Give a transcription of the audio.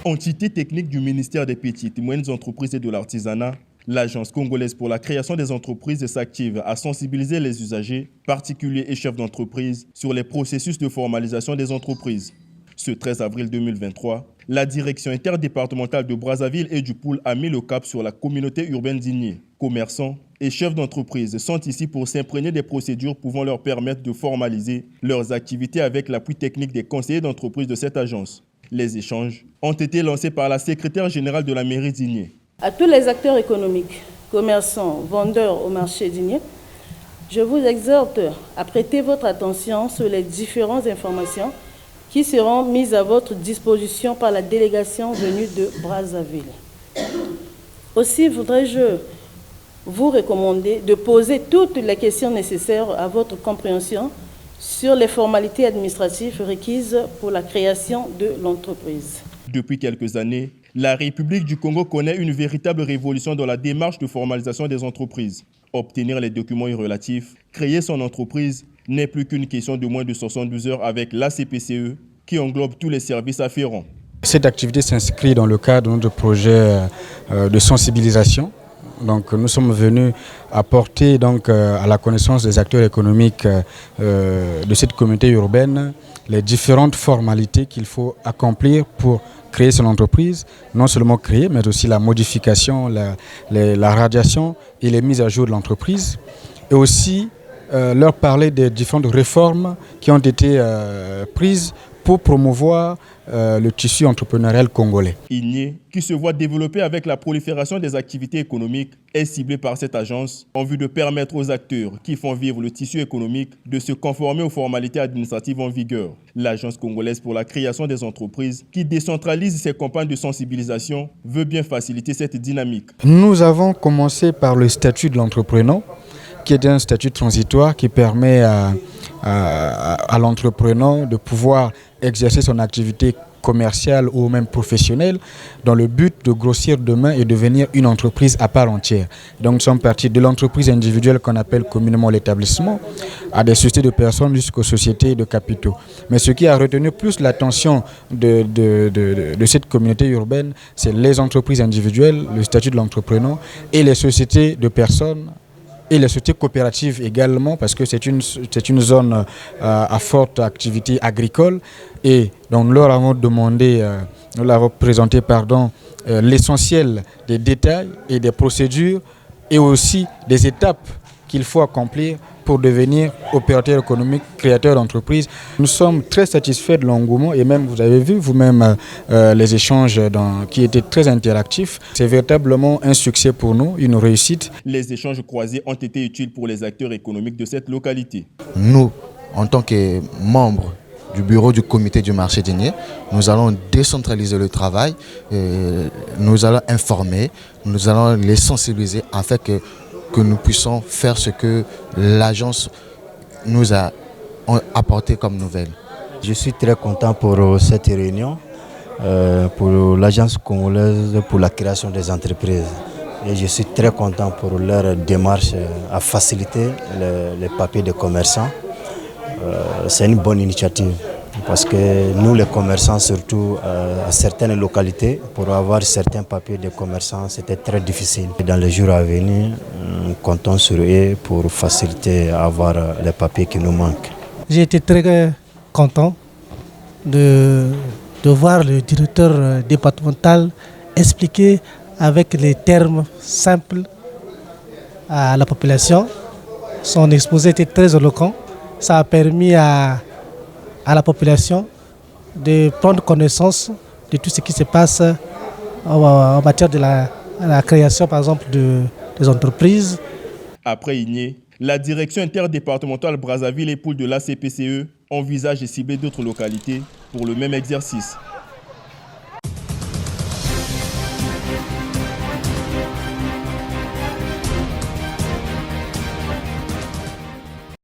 Entité technique du ministère des Petites et Moyennes Entreprises et de l'Artisanat, l'Agence congolaise pour la création des entreprises s'active à sensibiliser les usagers, particuliers et chefs d'entreprise, sur les processus de formalisation des entreprises. Ce 13 avril 2023, la direction interdépartementale de Brazzaville et du Poul a mis le cap sur la communauté urbaine d'Igné. Commerçants et chefs d'entreprise sont ici pour s'imprégner des procédures pouvant leur permettre de formaliser leurs activités avec l'appui technique des conseillers d'entreprise de cette agence. Les échanges ont été lancés par la secrétaire générale de la mairie d'Igné. À tous les acteurs économiques, commerçants, vendeurs au marché d'Igné, je vous exhorte à prêter votre attention sur les différentes informations qui seront mises à votre disposition par la délégation venue de Brazzaville. Aussi voudrais-je vous recommander de poser toutes les questions nécessaires à votre compréhension sur les formalités administratives requises pour la création de l'entreprise. Depuis quelques années, la République du Congo connaît une véritable révolution dans la démarche de formalisation des entreprises. Obtenir les documents relatifs, créer son entreprise n'est plus qu'une question de moins de 72 heures avec l'ACPCE qui englobe tous les services afférents. Cette activité s'inscrit dans le cadre de notre projet de sensibilisation. Donc, nous sommes venus apporter à la connaissance des acteurs économiques de cette communauté urbaine les différentes formalités qu'il faut accomplir pour créer son entreprise, non seulement créer, mais aussi la modification, la radiation et les mises à jour de l'entreprise. Et aussi leur parler des différentes réformes qui ont été prises pour promouvoir le tissu entrepreneurial congolais. Igné, qui se voit développer avec la prolifération des activités économiques, est ciblé par cette agence en vue de permettre aux acteurs qui font vivre le tissu économique de se conformer aux formalités administratives en vigueur. L'Agence congolaise pour la création des entreprises, qui décentralise ses campagnes de sensibilisation, veut bien faciliter cette dynamique. Nous avons commencé par le statut de l'entrepreneur, qui est un statut transitoire qui permet à l'entrepreneur de pouvoir exercer son activité commerciale ou même professionnelle dans le but de grossir demain et devenir une entreprise à part entière. Donc nous sommes partis de l'entreprise individuelle qu'on appelle communément l'établissement à des sociétés de personnes jusqu'aux sociétés de capitaux. Mais ce qui a retenu plus l'attention de cette communauté urbaine, c'est les entreprises individuelles, le statut de l'entrepreneur et les sociétés de personnes et les sociétés coopératives également, parce que c'est une zone à forte activité agricole. Et donc nous leur avons demandé, nous leur avons présenté l'essentiel des détails et des procédures et aussi des étapes qu'il faut accomplir pour devenir opérateur économique, créateur d'entreprise. Nous sommes très satisfaits de l'engouement et même, vous avez vu vous-même les échanges qui étaient très interactifs. C'est véritablement un succès pour nous, une réussite. Les échanges croisés ont été utiles pour les acteurs économiques de cette localité. Nous, en tant que membres du bureau du comité du marché d'Igné, nous allons décentraliser le travail, nous allons informer, nous allons les sensibiliser afin que nous puissions faire ce que l'agence nous a apporté comme nouvelle. Je suis très content pour cette réunion, pour l'agence congolaise pour la création des entreprises. Et je suis très content pour leur démarche à faciliter les papiers des commerçants. C'est une bonne initiative. Parce que nous, les commerçants, surtout à certaines localités, pour avoir certains papiers de commerçants, c'était très difficile. Dans les jours à venir, nous comptons sur eux pour faciliter à avoir les papiers qui nous manquent. J'ai été très content de voir le directeur départemental expliquer avec les termes simples à la population. Son exposé était très éloquent. Ça a permis à la population de prendre connaissance de tout ce qui se passe en matière de la création, par exemple, des entreprises. Après Igné, la direction interdépartementale Brazzaville et Poul de l'ACPCE envisage de cibler d'autres localités pour le même exercice.